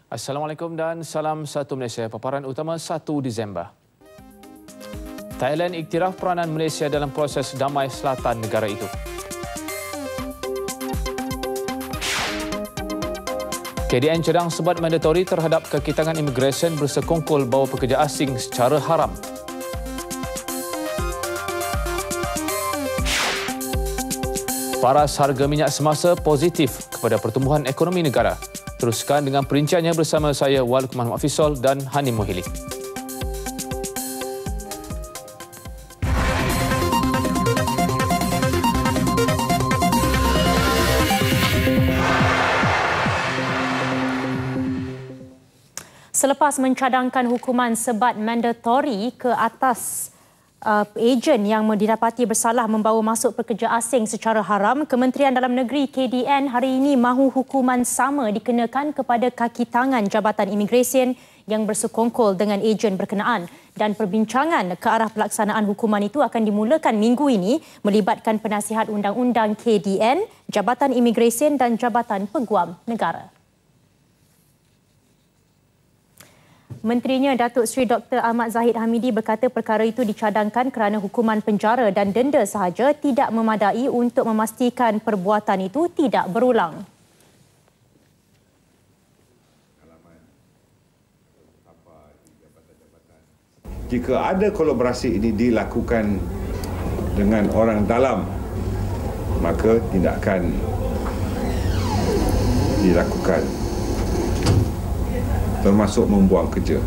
Assalamualaikum dan salam satu Malaysia. Paparan utama 1 Disember. Thailand iktiraf peranan Malaysia dalam proses damai selatan negara itu. KDN cadang sebat mandatori terhadap kekitangan imigresen bersekongkol bawa pekerja asing secara haram. Paras harga minyak semasa positif kepada pertumbuhan ekonomi negara. Teruskan dengan perinciannya bersama saya Wal Muhammad Fisol dan Hani Mohili. Selepas mencadangkan hukuman sebat mandatori ke atas ejen yang didapati bersalah membawa masuk pekerja asing secara haram, Kementerian Dalam Negeri KDN hari ini mahu hukuman sama dikenakan kepada kaki tangan Jabatan Imigresen yang bersekongkol dengan ejen berkenaan. Dan perbincangan ke arah pelaksanaan hukuman itu akan dimulakan minggu ini melibatkan penasihat undang-undang KDN, Jabatan Imigresen dan Jabatan Peguam Negara. Menterinya Datuk Seri Dr. Ahmad Zahid Hamidi berkata perkara itu dicadangkan kerana hukuman penjara dan denda sahaja tidak memadai untuk memastikan perbuatan itu tidak berulang. Jika ada kolaborasi ini dilakukan dengan orang dalam, maka tidak akan dilakukan, termasuk membuang kerja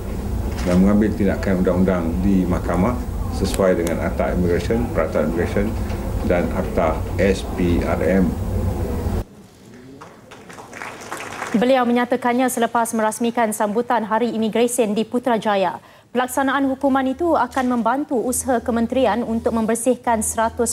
dan mengambil tindakan undang-undang di mahkamah sesuai dengan Akta Immigration, Peraturan Immigration dan Akta SPRM. Beliau menyatakannya selepas merasmikan sambutan Hari Imigresen di Putrajaya. Pelaksanaan hukuman itu akan membantu usaha kementerian untuk membersihkan 100%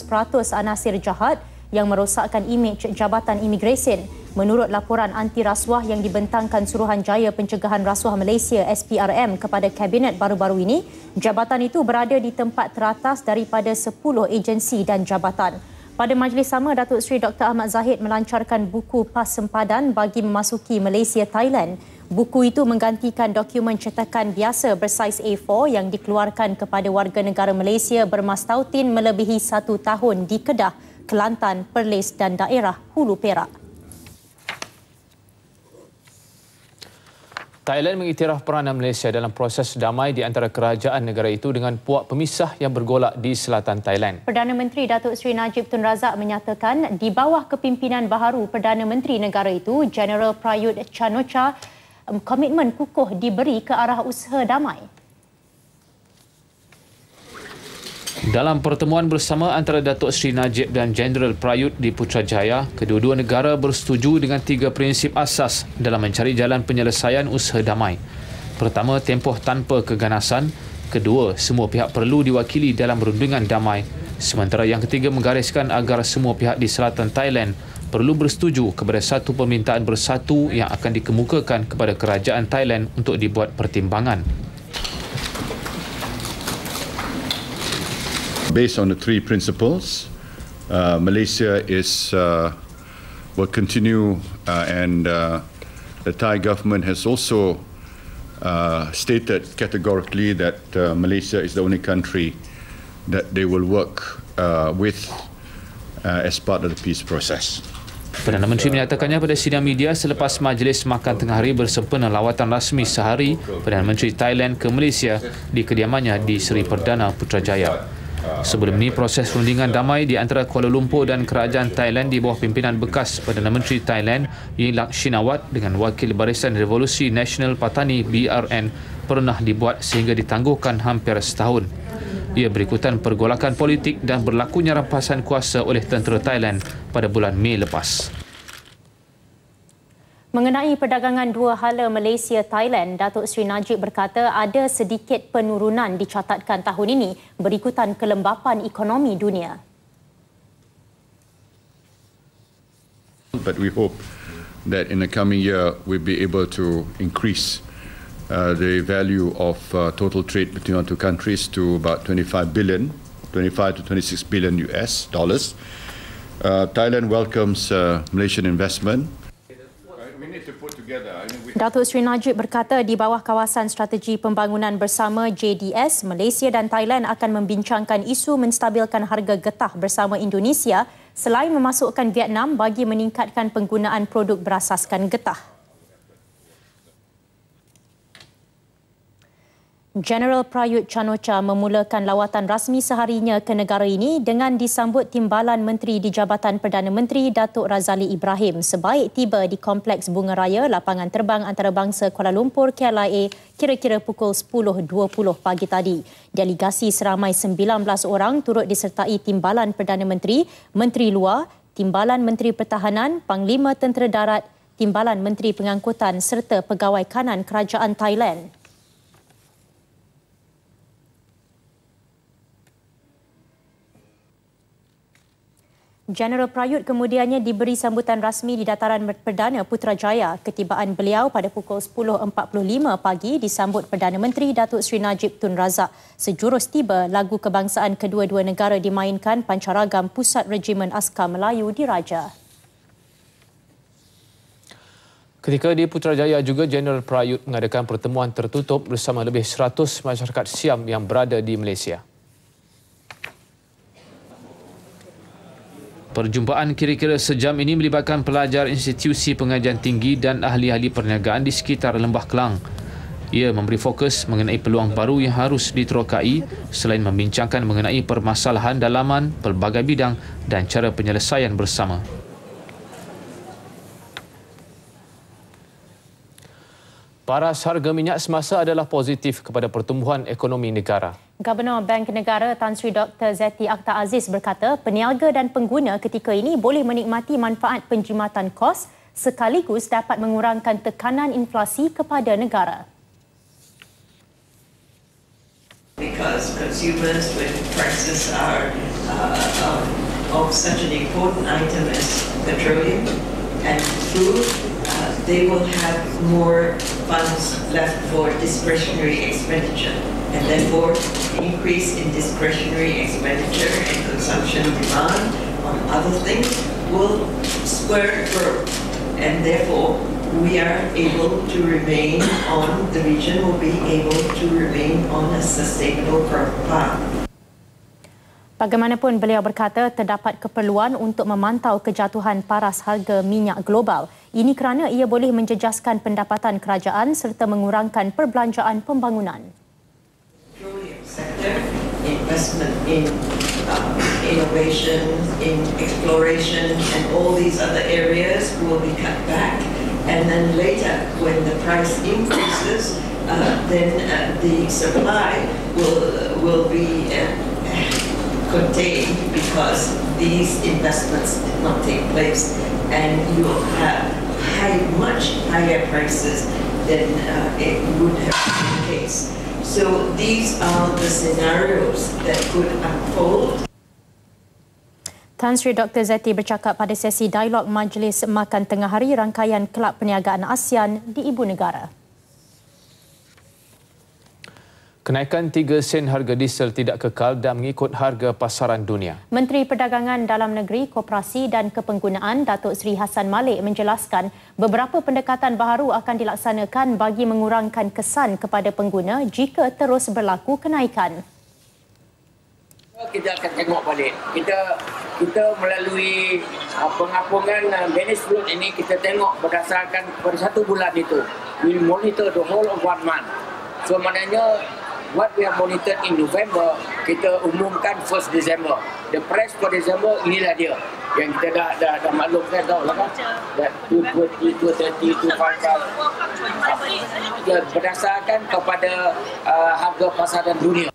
anasir jahat yang merosakkan imej Jabatan Imigresen. Menurut laporan anti rasuah yang dibentangkan Suruhanjaya Pencegahan Rasuah Malaysia SPRM kepada Kabinet baru-baru ini, jabatan itu berada di tempat teratas daripada 10 agensi dan jabatan. Pada majlis sama, Datuk Seri Dr. Ahmad Zahid melancarkan buku PAS sempadan bagi memasuki Malaysia-Thailand. Buku itu menggantikan dokumen cetakan biasa bersaiz A4 yang dikeluarkan kepada warga negara Malaysia bermastautin melebihi 1 tahun di Kedah, Kelantan, Perlis dan daerah Hulu Perak. Thailand mengiktiraf peranan Malaysia dalam proses damai di antara kerajaan negara itu dengan puak pemisah yang bergolak di selatan Thailand. Perdana Menteri Datuk Seri Najib Tun Razak menyatakan di bawah kepimpinan baharu Perdana Menteri negara itu, Jeneral Prayut Chan-o-cha, komitmen kukuh diberi ke arah usaha damai. Dalam pertemuan bersama antara Datuk Seri Najib dan Jeneral Prayut di Putrajaya, kedua-dua negara bersetuju dengan 3 prinsip asas dalam mencari jalan penyelesaian usaha damai. Pertama, tempoh tanpa keganasan. Kedua, semua pihak perlu diwakili dalam rundingan damai. Sementara yang ketiga, menggariskan agar semua pihak di selatan Thailand perlu bersetuju kepada satu permintaan bersatu yang akan dikemukakan kepada kerajaan Thailand untuk dibuat pertimbangan. Based on the 3 principles, Malaysia will continue and the Thai government has also stated categorically that Malaysia is the only country that they will work with as part of the peace process. Perdana Menteri menyatakannya pada sidang media selepas majlis makan tengah hari bersempena lawatan rasmi sehari Perdana Menteri Thailand ke Malaysia di kediamannya di Seri Perdana Putrajaya. Sebelum ini, proses rundingan damai di antara Kuala Lumpur dan kerajaan Thailand di bawah pimpinan bekas Perdana Menteri Thailand Yingluck Shinawatra dengan Wakil Barisan Revolusi Nasional Patani BRN pernah dibuat sehingga ditangguhkan hampir setahun. Ia berikutan pergolakan politik dan berlakunya rampasan kuasa oleh tentera Thailand pada bulan Mei lepas. Mengenai perdagangan dua hala Malaysia-Thailand, Datuk Seri Najib berkata ada sedikit penurunan dicatatkan tahun ini berikutan kelembapan ekonomi dunia. But we hope that in the coming year we'll be able to increase the value of total trade between our two countries to about 25 to 26 billion US dollars. Thailand welcomes Malaysian investment. Datuk Seri Najib berkata di bawah kawasan strategi pembangunan bersama JDS, Malaysia dan Thailand akan membincangkan isu menstabilkan harga getah bersama Indonesia selain memasukkan Vietnam bagi meningkatkan penggunaan produk berasaskan getah. Jeneral Prayut Chan-o-cha memulakan lawatan rasmi seharinya ke negara ini dengan disambut Timbalan Menteri di Jabatan Perdana Menteri Datuk Razali Ibrahim sebaik tiba di Kompleks Bunga Raya Lapangan Terbang Antarabangsa Kuala Lumpur KLIA kira-kira pukul 10.20 pagi tadi. Delegasi seramai 19 orang turut disertai Timbalan Perdana Menteri, Menteri Luar, Timbalan Menteri Pertahanan, Panglima Tentera Darat, Timbalan Menteri Pengangkutan serta Pegawai Kanan Kerajaan Thailand. Jeneral Prayut kemudiannya diberi sambutan rasmi di Dataran Perdana Putrajaya. Ketibaan beliau pada pukul 10.45 pagi disambut Perdana Menteri Datuk Seri Najib Tun Razak. Sejurus tiba, lagu kebangsaan kedua-dua negara dimainkan pancaragam Pusat Regimen Askar Melayu Diraja. Ketika di Putrajaya juga, Jeneral Prayut mengadakan pertemuan tertutup bersama lebih 100 masyarakat Siam yang berada di Malaysia. Perjumpaan kira-kira sejam ini melibatkan pelajar institusi pengajian tinggi dan ahli-ahli perniagaan di sekitar Lembah Kelang. Ia memberi fokus mengenai peluang baru yang harus diterokai selain membincangkan mengenai permasalahan dalaman, pelbagai bidang dan cara penyelesaian bersama. Paras harga minyak semasa adalah positif kepada pertumbuhan ekonomi negara. Gubernur Bank Negara Tan Sri Dr. Zeti Akhtar Aziz berkata peniaga dan pengguna ketika ini boleh menikmati manfaat penjimatan kos sekaligus dapat mengurangkan tekanan inflasi kepada negara. Because consumers, when prices are of such an important item as petroleum and food, they will have more funds left for discretionary expenditure, and therefore the increase in discretionary expenditure and consumption demand on other things will spur growth, and therefore we are able to remain on, the region will be able to remain on a sustainable growth path. Bagaimanapun, beliau berkata terdapat keperluan untuk memantau kejatuhan paras harga minyak global. Ini kerana ia boleh menjejaskan pendapatan kerajaan serta mengurangkan perbelanjaan pembangunan. Petroleum sector, investment in innovation, in exploration and all these other areas will be cut back. And then later, when the price increases, then the supply will be contained because these investments did not take place, and you will have much higher prices than it would have been the case. So these are the scenarios that could unfold. Tan Sri Dr. Zeti bercakap pada sesi dialog Majlis Makan Tengah Hari rangkaian Kelab Perniagaan ASEAN di Ibu Negara. Kenaikan 3 sen harga diesel tidak kekal dan mengikut harga pasaran dunia. Menteri Perdagangan Dalam Negeri, Koperasi dan Kepenggunaan Datuk Seri Hassan Malik menjelaskan beberapa pendekatan baharu akan dilaksanakan bagi mengurangkan kesan kepada pengguna jika terus berlaku kenaikan. Kita akan tengok balik. Kita melalui pengapungan managed float ini, kita tengok berdasarkan pada 1 bulan itu. We monitor the whole of 1 month. So maknanya what we have monitored in November, kita umumkan 1st December. The price for December, inilah dia. Yang kita dah maklumkan tahu lah kan. 220, 230, 255. Berdasarkan kepada harga pasaran dunia.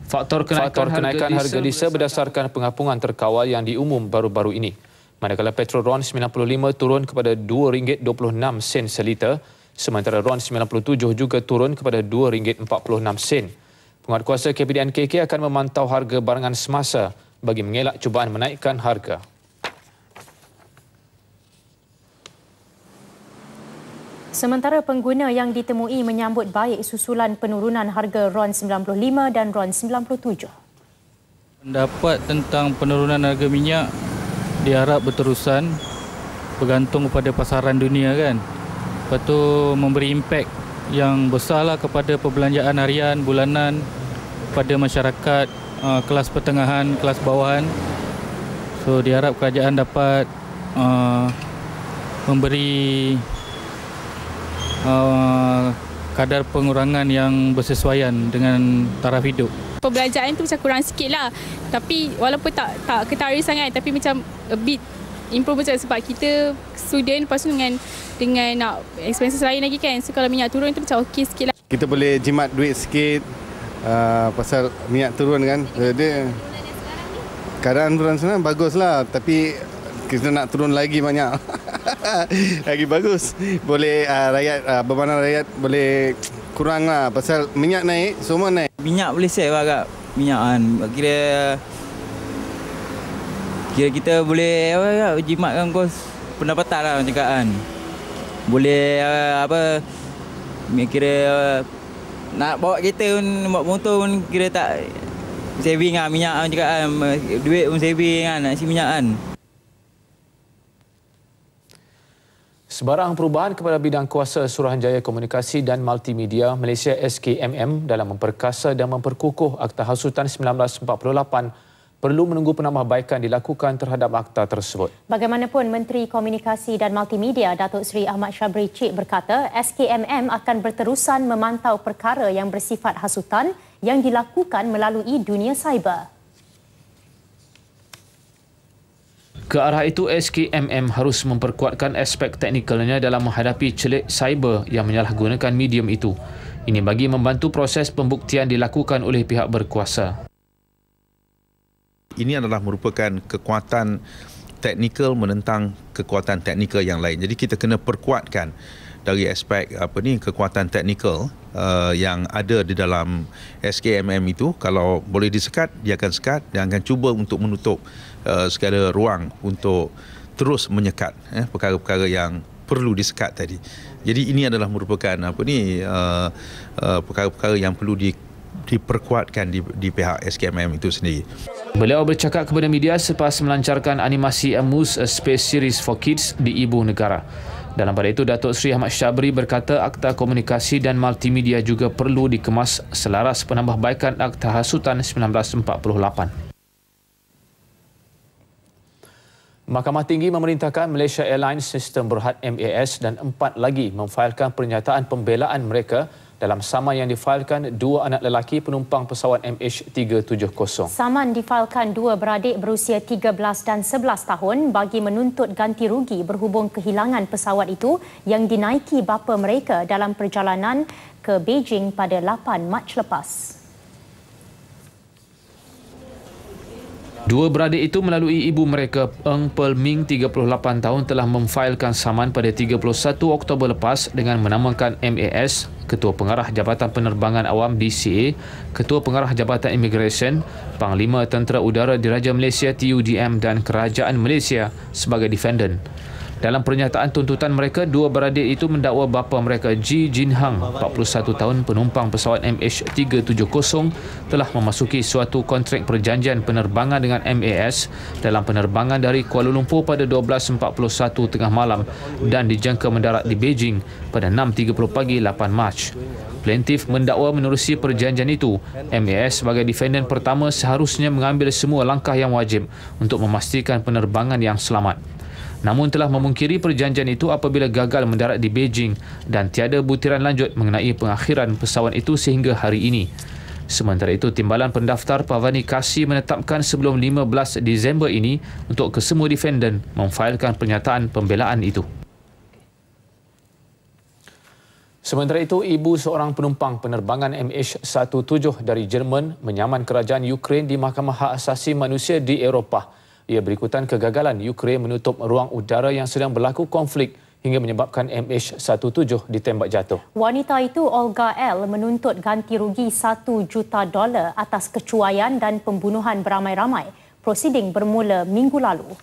Faktor kenaikan harga diesel berdasarkan pengapungan terkawal yang diumum baru-baru ini. Manakala petrol RON 95 turun kepada RM2.26 seliter, sementara RON 97 juga turun kepada RM2.46. Penguatkuasa KPDN KK akan memantau harga barangan semasa bagi mengelak cubaan menaikkan harga. Sementara pengguna yang ditemui menyambut baik susulan penurunan harga RON 95 dan RON 97. Pendapat tentang penurunan harga minyak diharap berterusan bergantung kepada pasaran dunia kan. Lepas tu memberi impak yang besarlah kepada perbelanjaan harian, bulanan pada masyarakat kelas pertengahan, kelas bawahan. So diharap kerajaan dapat memberi kadar pengurangan yang bersesuaian dengan taraf hidup. Perbelanjaan tu macam kurang sikit lah. Tapi walaupun tak ketara sangat, tapi macam a bit improve macam sebab kita student, lepas tu dengan nak expenses lain lagi kan. So kalau minyak turun tu macam okey sikit lah. Kita boleh jimat duit sikit pasal minyak turun kan. Dia keadaan turun sana baguslah, tapi kita nak turun lagi banyak. Lagi bagus. Boleh bebanan rakyat boleh kurang lah pasal minyak naik, semua naik. Minyak boleh save agak minyak kan. Kira kita boleh jimatkan kos pendapatan lah macam kan. Boleh kira nak bawa kereta pun, bawa motor pun kira tak saving lah minyak macam kan. Duit pun saving kan, nak isi minyak kan. Sebarang perubahan kepada bidang kuasa Suruhanjaya Komunikasi dan Multimedia Malaysia SKMM dalam memperkasa dan memperkukuh Akta Hasutan 1948 perlu menunggu penambahbaikan dilakukan terhadap akta tersebut. Bagaimanapun, Menteri Komunikasi dan Multimedia Datuk Seri Ahmad Syabri Cik berkata SKMM akan berterusan memantau perkara yang bersifat hasutan yang dilakukan melalui dunia cyber. Ke arah itu, SKMM harus memperkuatkan aspek teknikalnya dalam menghadapi celik cyber yang menyalahgunakan medium itu. Ini bagi membantu proses pembuktian dilakukan oleh pihak berkuasa. Ini adalah merupakan kekuatan teknikal menentang kekuatan teknikal yang lain. Jadi kita kena perkuatkan dari aspek kekuatan teknikal yang ada di dalam SKMM itu. Kalau boleh disekat, dia akan sekat dan akan cuba untuk menutup segala ruang untuk terus menyekat perkara-perkara yang perlu disekat tadi. Jadi ini adalah merupakan perkara-perkara yang perlu diperkuatkan di pihak SKMM itu sendiri. Beliau bercakap kepada media selepas melancarkan animasi Amuse, a Space Series for Kids di Ibu Negara. Dalam pada itu, Datuk Seri Ahmad Syabri berkata Akta Komunikasi dan Multimedia juga perlu dikemas selaras penambahbaikan Akta Hasutan 1948. Mahkamah Tinggi memerintahkan Malaysia Airlines Sistem Berhad MAS dan 4 lagi memfailkan pernyataan pembelaan mereka dalam saman yang difailkan 2 anak lelaki penumpang pesawat MH370. Saman difailkan 2 beradik berusia 13 dan 11 tahun bagi menuntut ganti rugi berhubung kehilangan pesawat itu yang dinaiki bapa mereka dalam perjalanan ke Beijing pada 8 Mac lepas. 2 beradik itu melalui ibu mereka, Eng Pearl Ming, 38 tahun, telah memfailkan saman pada 31 Oktober lepas dengan menamakan MAS, Ketua Pengarah Jabatan Penerbangan Awam DCA, Ketua Pengarah Jabatan Imigresen, Panglima Tentera Udara Diraja Malaysia TUDM dan Kerajaan Malaysia sebagai defendant. Dalam pernyataan tuntutan mereka, 2 beradik itu mendakwa bapa mereka Ji Jin Hang, 41 tahun, penumpang pesawat MH370, telah memasuki suatu kontrak perjanjian penerbangan dengan MAS dalam penerbangan dari Kuala Lumpur pada 12.41 tengah malam dan dijangka mendarat di Beijing pada 6.30 pagi 8 Mac. Plaintiff mendakwa menerusi perjanjian itu, MAS sebagai defendant pertama seharusnya mengambil semua langkah yang wajib untuk memastikan penerbangan yang selamat. Namun telah memungkiri perjanjian itu apabila gagal mendarat di Beijing dan tiada butiran lanjut mengenai pengakhiran pesawat itu sehingga hari ini. Sementara itu, Timbalan Pendaftar Pavani Kasih menetapkan sebelum 15 Disember ini untuk kesemua defendant memfailkan pernyataan pembelaan itu. Sementara itu, ibu seorang penumpang penerbangan MH17 dari Jerman menyaman kerajaan Ukraine di Mahkamah Hak Asasi Manusia di Eropah. Ia berikutan kegagalan Ukraine menutup ruang udara yang sedang berlaku konflik hingga menyebabkan MH17 ditembak jatuh. Wanita itu, Olga L, menuntut ganti rugi $1 juta atas kecuaian dan pembunuhan beramai-ramai. Prosiding bermula minggu lalu.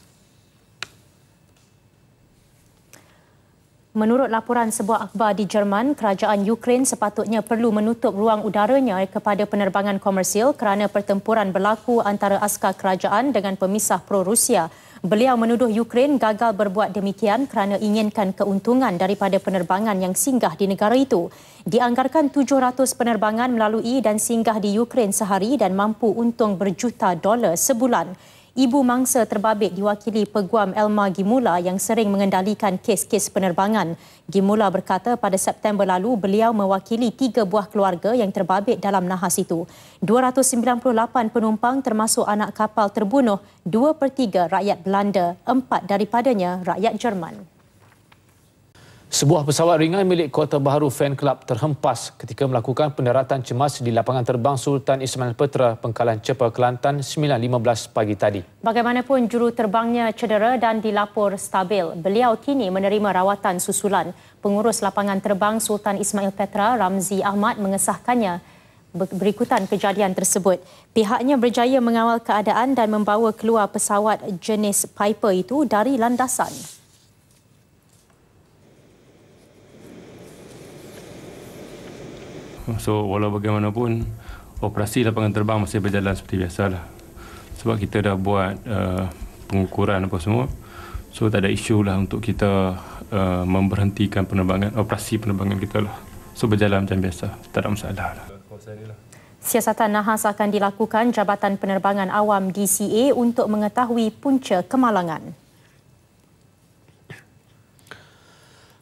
Menurut laporan sebuah akhbar di Jerman, kerajaan Ukraine sepatutnya perlu menutup ruang udaranya kepada penerbangan komersil kerana pertempuran berlaku antara askar kerajaan dengan pemisah pro-Rusia. Beliau menuduh Ukraine gagal berbuat demikian kerana inginkan keuntungan daripada penerbangan yang singgah di negara itu. Dianggarkan 700 penerbangan melalui dan singgah di Ukraine sehari dan mampu untung berjuta dolar sebulan. Ibu mangsa terbabit diwakili Peguam Elma Gimula yang sering mengendalikan kes-kes penerbangan. Gimula berkata pada September lalu beliau mewakili 3 buah keluarga yang terbabit dalam nahas itu. 298 penumpang termasuk anak kapal terbunuh, 2/3 rakyat Belanda, 4 daripadanya rakyat Jerman. Sebuah pesawat ringan milik Kota Baharu Fan Club terhempas ketika melakukan pendaratan cemas di lapangan terbang Sultan Ismail Petra, Pengkalan Cepa, Kelantan 9.15 pagi tadi. Bagaimanapun juru terbangnya cedera dan dilapor stabil. Beliau kini menerima rawatan susulan. Pengurus lapangan terbang Sultan Ismail Petra, Ramzi Ahmad mengesahkannya berikutan kejadian tersebut. Pihaknya berjaya mengawal keadaan dan membawa keluar pesawat jenis Piper itu dari landasan. So walau bagaimanapun operasi lapangan terbang masih berjalan seperti biasalah. Sebab kita dah buat pengukuran apa semua. So tak ada isu lah untuk kita memberhentikan operasi penerbangan kita lah. So berjalan macam biasa, tak ada masalah lah. Siasatan nahas akan dilakukan Jabatan Penerbangan Awam DCA untuk mengetahui punca kemalangan.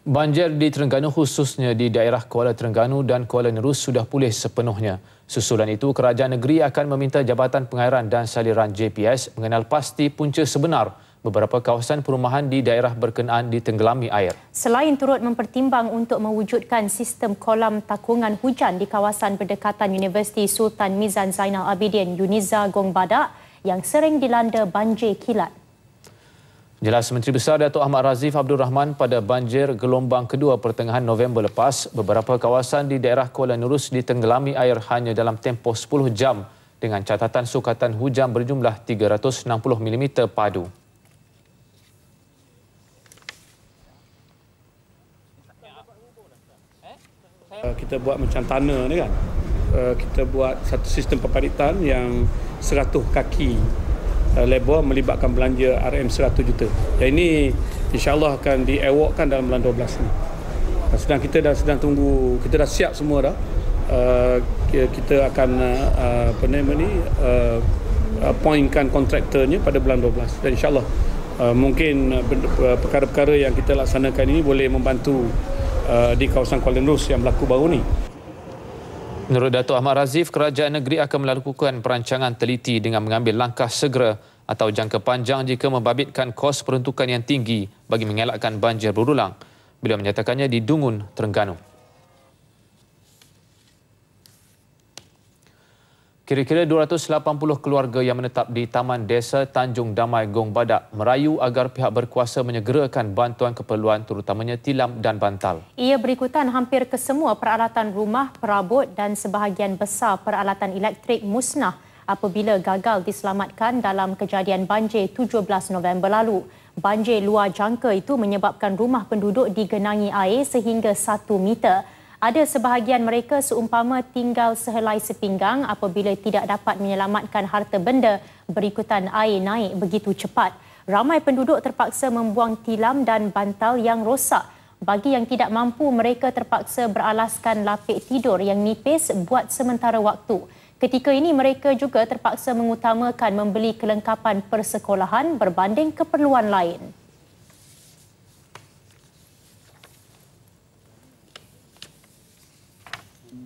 Banjir di Terengganu khususnya di daerah Kuala Terengganu dan Kuala Nerus sudah pulih sepenuhnya. Susulan itu, kerajaan negeri akan meminta Jabatan Pengairan dan Saliran JPS mengenal pasti punca sebenar beberapa kawasan perumahan di daerah berkenaan ditenggelami air. Selain turut mempertimbang untuk mewujudkan sistem kolam takungan hujan di kawasan berdekatan Universiti Sultan Mizan Zainal Abidin Yuniza Gong Badak yang sering dilanda banjir kilat. Jelas Menteri Besar Datuk Ahmad Razif Abdul Rahman pada banjir gelombang kedua pertengahan November lepas, beberapa kawasan di daerah Kuala Nerus ditenggelami air hanya dalam tempoh 10 jam dengan catatan sukatan hujan berjumlah 360 mm padu. Kita buat macam tanah ni kan. Kita buat satu sistem peparitan yang 100 kaki lebar melibatkan belanja RM 100 juta. Yang ini insya-Allah akan di-awardkan dalam bulan 12 ni. Sedang kita sedang tunggu, kita dah siap semua dah. Kita akan appointkan kontraktornya pada bulan 12 dan insya-Allah mungkin perkara-perkara yang kita laksanakan ini boleh membantu di kawasan Kuala Nerus yang berlaku baru ni. Menurut Datuk Ahmad Razif, kerajaan negeri akan melakukan perancangan teliti dengan mengambil langkah segera atau jangka panjang jika membabitkan kos peruntukan yang tinggi bagi mengelakkan banjir berulang. Beliau menyatakannya di Dungun, Terengganu. Kira-kira 280 keluarga yang menetap di Taman Desa Tanjung Damai Gong Badak merayu agar pihak berkuasa menyegerakan bantuan keperluan terutamanya tilam dan bantal. Ia berikutan hampir kesemua peralatan rumah, perabot dan sebahagian besar peralatan elektrik musnah apabila gagal diselamatkan dalam kejadian banjir 17 November lalu. Banjir luar jangka itu menyebabkan rumah penduduk digenangi air sehingga 1 meter. Ada sebahagian mereka seumpama tinggal sehelai sepinggang apabila tidak dapat menyelamatkan harta benda berikutan air naik begitu cepat. Ramai penduduk terpaksa membuang tilam dan bantal yang rosak. Bagi yang tidak mampu, mereka terpaksa beralaskan lapik tidur yang nipis buat sementara waktu. Ketika ini mereka juga terpaksa mengutamakan membeli kelengkapan persekolahan berbanding keperluan lain.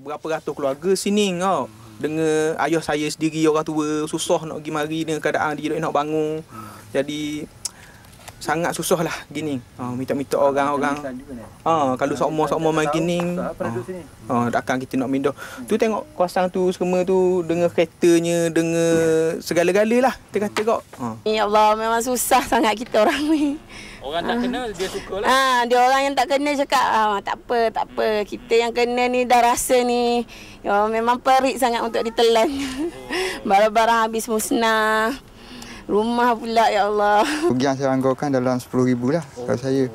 Berapa ratus keluarga sini tau. Dengan ayah saya sendiri orang tua susah nak pergi mari dengan keadaan dia nak bangun. Jadi sangat susah lah gini. Minta-minta orang-orang. Kalau sokmo-sokmo main gini. Takkan kita nak mindah. Tu tengok kawasan tu semua tu dengan keretanya, dengan segala-gala lah. Kita kata kok. Ya Allah, memang susah sangat kita orang ni. Orang tak kenal dia suka lah. Dia orang yang tak kenal cakap tak apa. Kita yang kena ni dah rasa ni memang perik sangat untuk ditelan. Barang-barang habis musnah. Rumah pula ya Allah. Kerugian saya anggarkan dalam 10,000 lah kalau saya.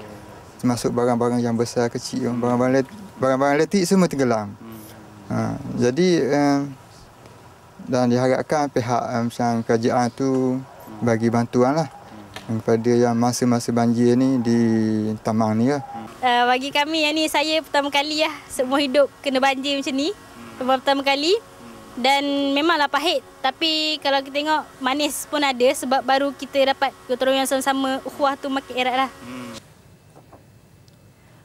termasuk barang-barang yang besar kecil, barang-barang elektrik semua tenggelam. Jadi dan diharapkan pihak macam kerajaan tu bagi bantuanlah kepada yang masa-masa banjir ni di Tamang ni lah. Bagi kami yang ni saya pertama kali lah seumur hidup kena banjir macam ni. Pertama kali dan memanglah pahit, tapi kalau kita tengok manis pun ada sebab baru kita dapat gotong royong sama-sama, ukhuwah tu makin erat lah.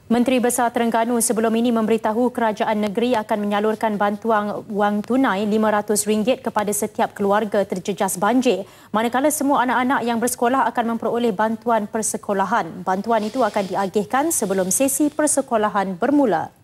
Menteri Besar Terengganu sebelum ini memberitahu kerajaan negeri akan menyalurkan bantuan wang tunai RM500 kepada setiap keluarga terjejas banjir, manakala semua anak-anak yang bersekolah akan memperoleh bantuan persekolahan. Bantuan itu akan diagihkan sebelum sesi persekolahan bermula.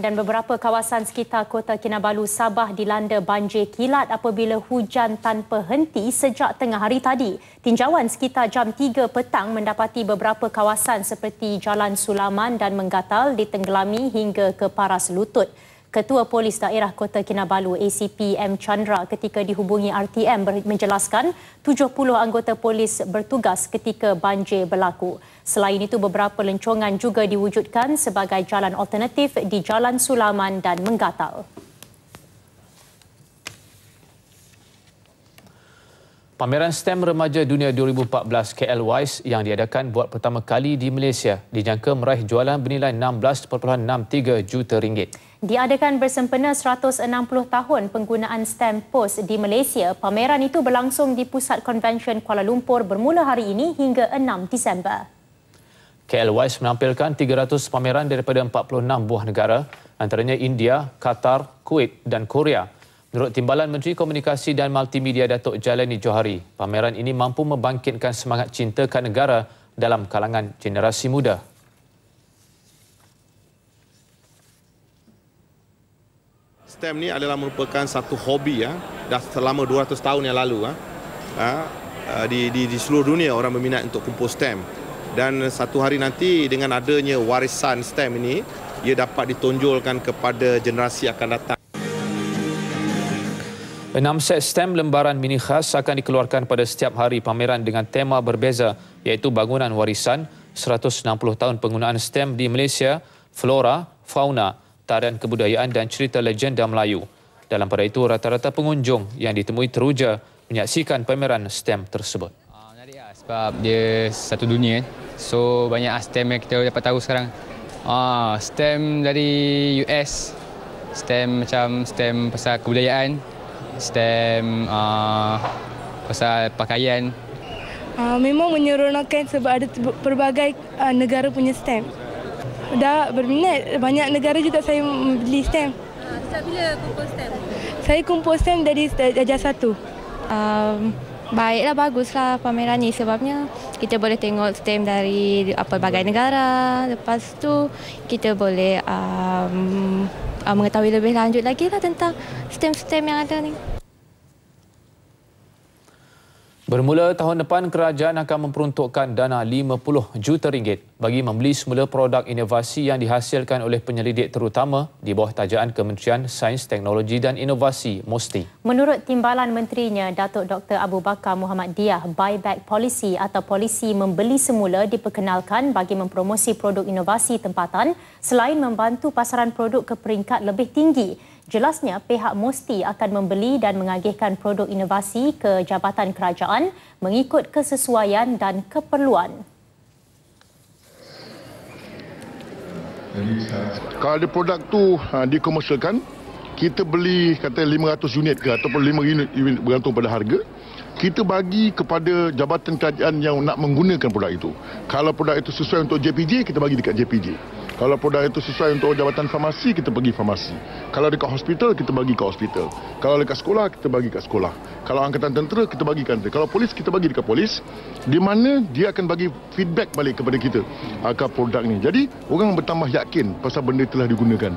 Dan beberapa kawasan sekitar Kota Kinabalu, Sabah dilanda banjir kilat apabila hujan tanpa henti sejak tengah hari tadi. Tinjauan sekitar jam 3 petang mendapati beberapa kawasan seperti Jalan Sulaman dan Menggatal ditenggelami hingga ke paras lutut. Ketua Polis Daerah Kota Kinabalu ACP M. Chandra ketika dihubungi RTM menjelaskan 70 anggota polis bertugas ketika banjir berlaku. Selain itu, beberapa lencongan juga diwujudkan sebagai jalan alternatif di Jalan Sulaman dan Menggatal. Pameran STEM Remaja Dunia 2014 KLWISE yang diadakan buat pertama kali di Malaysia dijangka meraih jualan bernilai RM16.63 juta. Diadakan bersempena 160 tahun penggunaan STEM POS di Malaysia, pameran itu berlangsung di Pusat Konvensyen Kuala Lumpur bermula hari ini hingga 6 Disember. KLWISE menampilkan 300 pameran daripada 46 buah negara, antaranya India, Qatar, Kuwait dan Korea. Menurut Timbalan Menteri Komunikasi dan Multimedia Datuk Jailani Johari, pameran ini mampu membangkitkan semangat cintakan negara dalam kalangan generasi muda. STEM ni adalah merupakan satu hobi dah selama 200 tahun yang lalu di seluruh dunia orang berminat untuk kumpul STEM, dan satu hari nanti dengan adanya warisan STEM ini ia dapat ditonjolkan kepada generasi akan datang. 6 set STEM lembaran mini khas akan dikeluarkan pada setiap hari pameran dengan tema berbeza, iaitu bangunan warisan, 160 tahun penggunaan STEM di Malaysia, flora, fauna, tarian kebudayaan dan cerita legenda Melayu. Dalam pada itu, rata-rata pengunjung yang ditemui teruja menyaksikan pameran STEM tersebut. Menarik lah sebab dia satu dunia. So banyak STEM yang kita dapat tahu sekarang. STEM dari US, STEM macam STEM pasal kebudayaan, STEM pasal pakaian. Memang menyeronokkan sebab ada pelbagai negara punya STEM. Dah berminat, banyak negara juga saya beli STEM. Sejak bila kumpul STEM? Saya kumpul STEM dari darjah 1. Baiklah, baguslah pameran ni sebabnya kita boleh tengok STEM dari pelbagai negara. Lepas tu kita boleh mengetahui lebih lanjut lagi lah tentang STEM-STEM yang ada ni. Bermula tahun depan, kerajaan akan memperuntukkan dana RM50 juta bagi membeli semula produk inovasi yang dihasilkan oleh penyelidik terutama di bawah tajaan Kementerian Sains, Teknologi dan Inovasi MOSTI. Menurut Timbalan Menterinya, Datuk Dr. Abu Bakar Muhammad Diah, buyback policy atau polisi membeli semula diperkenalkan bagi mempromosi produk inovasi tempatan selain membantu pasaran produk ke peringkat lebih tinggi. Jelasnya, pihak MOSTI akan membeli dan mengagihkan produk inovasi ke Jabatan Kerajaan mengikut kesesuaian dan keperluan. Kalau ada produk tu dikomersialkan, kita beli kata 500 unit ke ataupun 5 unit bergantung pada harga, kita bagi kepada jabatan kerajaan yang nak menggunakan produk itu. Kalau produk itu sesuai untuk JPJ, kita bagi dekat JPJ. Kalau produk itu sesuai untuk jabatan farmasi, kita pergi farmasi. Kalau dekat hospital, kita bagi ke hospital. Kalau dekat sekolah, kita bagi kat sekolah. Kalau angkatan tentera, kita bagi kat tentera. Kalau polis, kita bagi dekat polis. Di mana dia akan bagi feedback balik kepada kita akan produk ni. Jadi, orang bertambah yakin pasal benda telah digunakan.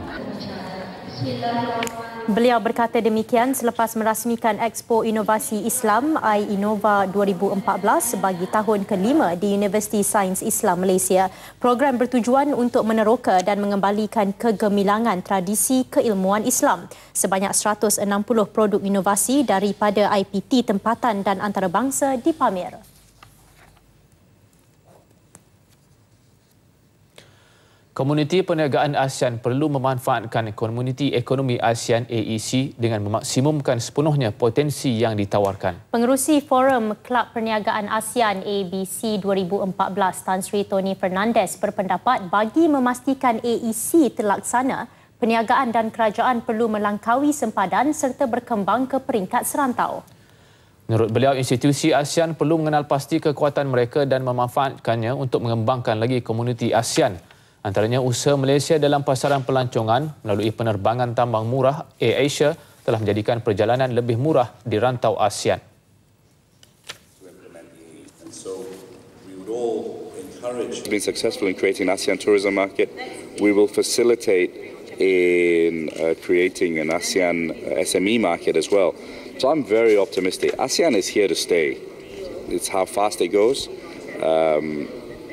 Beliau berkata demikian selepas merasmikan Expo Inovasi Islam iInova 2014 bagi tahun ke-5 di Universiti Sains Islam Malaysia. Program bertujuan untuk meneroka dan mengembalikan kegemilangan tradisi keilmuan Islam. Sebanyak 160 produk inovasi daripada IPT tempatan dan antarabangsa dipamer. Komuniti Perniagaan ASEAN perlu memanfaatkan Komuniti Ekonomi ASEAN AEC dengan memaksimumkan sepenuhnya potensi yang ditawarkan. Pengerusi Forum Kelab Perniagaan ASEAN ABC 2014 Tan Sri Tony Fernandez berpendapat bagi memastikan AEC terlaksana, perniagaan dan kerajaan perlu melangkaui sempadan serta berkembang ke peringkat serantau. Menurut beliau, institusi ASEAN perlu mengenal pasti kekuatan mereka dan memanfaatkannya untuk mengembangkan lagi komuniti ASEAN. Antaranya usaha Malaysia dalam pasaran pelancongan melalui penerbangan tambang murah AirAsia telah menjadikan perjalanan lebih murah di rantau ASEAN. Been successful in creating an ASEAN tourism market. We will facilitate in creating an ASEAN SME market as well. So I'm very optimistic. ASEAN is here to stay. It's how fast it goes,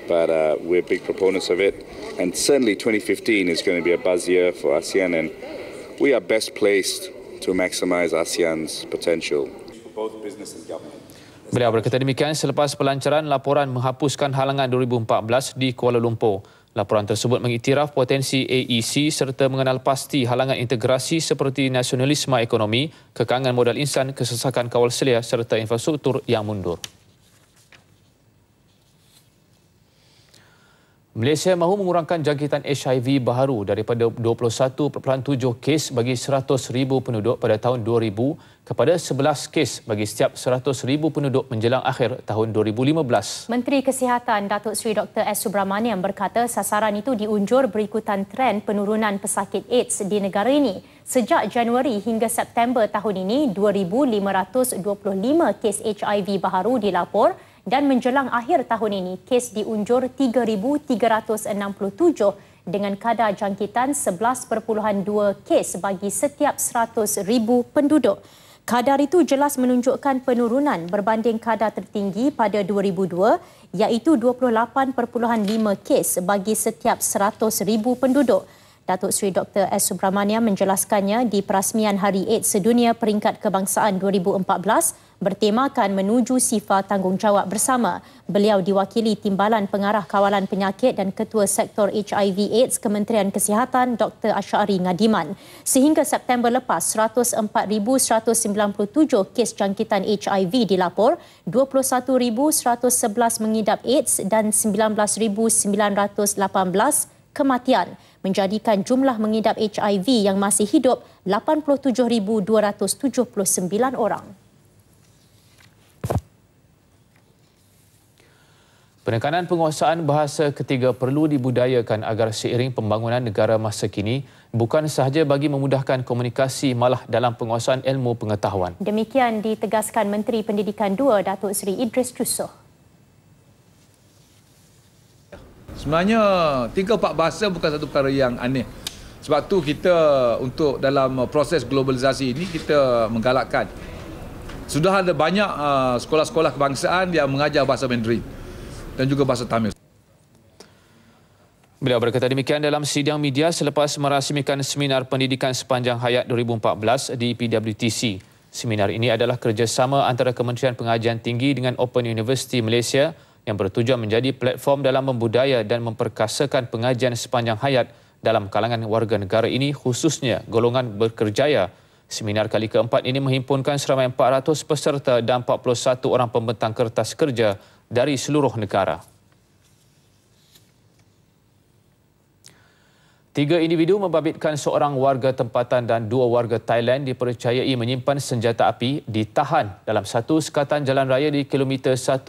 but we're big proponents of it. And certainly 2015 is going to be a buzz year for ASEAN, and we are best placed to maximize ASEAN's potential. For both business and government. Beliau berkata demikian selepas pelancaran laporan menghapuskan halangan 2014 di Kuala Lumpur. Laporan tersebut mengiktiraf potensi AEC serta mengenal pasti halangan integrasi seperti nasionalisme ekonomi, kekangan modal insan, kesesakan kawal selia serta infrastruktur yang mundur. Malaysia mahu mengurangkan jangkitan HIV baharu daripada 21.7 kes bagi 100,000 penduduk pada tahun 2000 kepada 11 kes bagi setiap 100,000 penduduk menjelang akhir tahun 2015. Menteri Kesihatan Datuk Seri Dr. S. Subramaniam berkata sasaran itu diunjur berikutan tren penurunan pesakit AIDS di negara ini. Sejak Januari hingga September tahun ini, 2,525 kes HIV baharu dilapor dan menjelang akhir tahun ini, kes diunjur 3,367 dengan kadar jangkitan 11.2 kes bagi setiap 100,000 penduduk. Kadar itu jelas menunjukkan penurunan berbanding kadar tertinggi pada 2002 iaitu 28.5 kes bagi setiap 100,000 penduduk. Datuk Seri Dr. S. Subramaniam menjelaskannya di perasmian Hari AIDS Sedunia Peringkat Kebangsaan 2014 bertemakan menuju sifar tanggungjawab bersama. Beliau diwakili Timbalan Pengarah Kawalan Penyakit dan Ketua Sektor HIV AIDS Kementerian Kesihatan Dr. Asyari Ngadiman. Sehingga September lepas, 104,197 kes jangkitan HIV dilapor, 21,111 mengidap AIDS dan 19,918 kematian, menjadikan jumlah mengidap HIV yang masih hidup 87,279 orang. Penekanan penguasaan bahasa ketiga perlu dibudayakan agar seiring pembangunan negara masa kini bukan sahaja bagi memudahkan komunikasi malah dalam penguasaan ilmu pengetahuan. Demikian ditegaskan Menteri Pendidikan II Datuk Seri Idris Yusof. Sebenarnya 3-4 bahasa bukan satu perkara yang aneh. Sebab tu kita untuk dalam proses globalisasi ini kita menggalakkan. Sudah ada banyak sekolah-sekolah kebangsaan yang mengajar bahasa Mandarin dan juga bahasa Tamil. Beliau berkata demikian dalam sidang media selepas merasmikan Seminar Pendidikan Sepanjang Hayat 2014 di PWTC. Seminar ini adalah kerjasama antara Kementerian Pengajian Tinggi dengan Open University Malaysia yang bertujuan menjadi platform dalam membudaya dan memperkasakan pengajian sepanjang hayat dalam kalangan warga negara ini, khususnya golongan berkerjaya. Seminar kali keempat ini menghimpunkan seramai 400 peserta dan 41 orang pembentang kertas kerja dari seluruh negara. 3 individu membabitkan seorang warga tempatan dan 2 warga Thailand dipercayai menyimpan senjata api ditahan dalam satu sekatan jalan raya di kilometer 1.3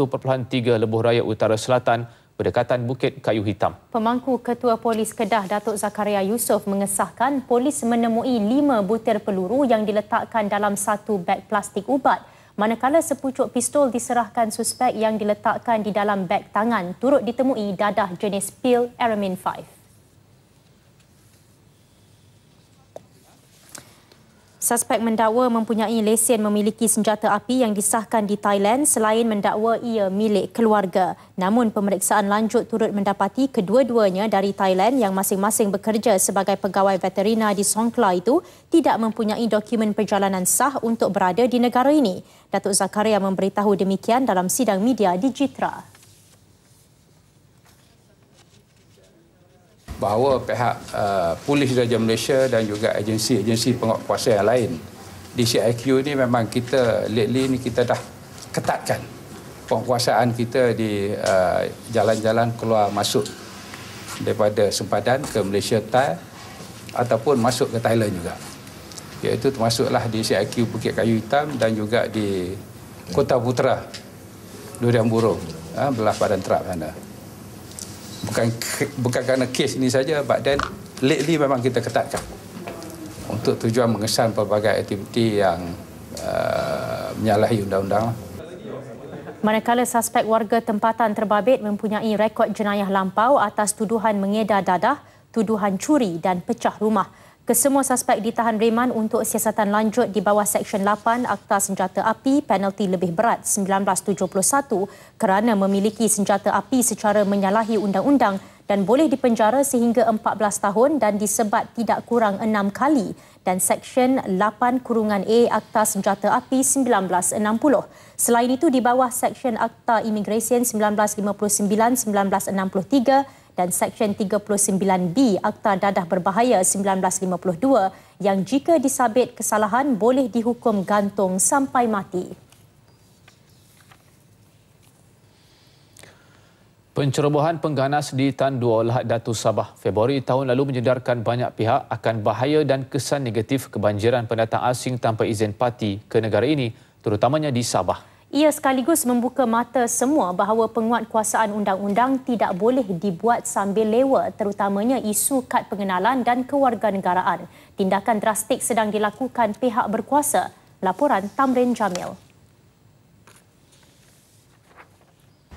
Lebuh Raya Utara Selatan berdekatan Bukit Kayu Hitam. Pemangku Ketua Polis Kedah Datuk Zakaria Yusof mengesahkan polis menemui 5 butir peluru yang diletakkan dalam satu beg plastik ubat, manakala sepucuk pistol diserahkan suspek yang diletakkan di dalam beg tangan turut ditemui dadah jenis pil Aramin 5. Suspek mendakwa mempunyai lesen memiliki senjata api yang disahkan di Thailand selain mendakwa ia milik keluarga. Namun pemeriksaan lanjut turut mendapati kedua-duanya dari Thailand yang masing-masing bekerja sebagai pegawai veterina di Songkhla itu tidak mempunyai dokumen perjalanan sah untuk berada di negara ini. Datuk Zakaria memberitahu demikian dalam sidang media di Jitra. bahawa pihak Polis Diraja Malaysia dan juga agensi-agensi penguatkuasa yang lain di CIQ ni memang kita lately ni kita dah ketatkan penguasaan kita di jalan-jalan keluar masuk daripada sempadan ke Malaysia Thai ataupun masuk ke Thailand juga. Iaitu termasuklah di CIQ Bukit Kayu Hitam dan juga di Kota Putra, Durian Burung, belah Badan Terap sana. Bukan kerana kes ini saja, but then lately memang kita ketatkan untuk tujuan mengesan pelbagai aktiviti yang menyalahi undang-undang. Manakala suspek warga tempatan terbabit mempunyai rekod jenayah lampau atas tuduhan mengedar dadah, tuduhan curi dan pecah rumah. Kesemua suspek ditahan reman untuk siasatan lanjut di bawah Seksyen 8 Akta Senjata Api penalti lebih berat 1971 kerana memiliki senjata api secara menyalahi undang-undang dan boleh dipenjara sehingga 14 tahun dan disebat tidak kurang 6 kali dan Seksyen 8(A) Akta Senjata Api 1960. Selain itu, di bawah Seksyen Akta Imigresen 1959-1963 dan Seksyen 39B Akta Dadah Berbahaya 1952 yang jika disabit kesalahan boleh dihukum gantung sampai mati. Pencerobohan pengganas di Tan Dua Lahad Datu Sabah Februari tahun lalu menyedarkan banyak pihak akan bahaya dan kesan negatif kebanjiran pendatang asing tanpa izin parti ke negara ini, terutamanya di Sabah. Ia sekaligus membuka mata semua bahawa penguatkuasaan undang-undang tidak boleh dibuat sambil lewa, terutamanya isu kad pengenalan dan kewarganegaraan. Tindakan drastik sedang dilakukan pihak berkuasa. Laporan Tamrin Jamil.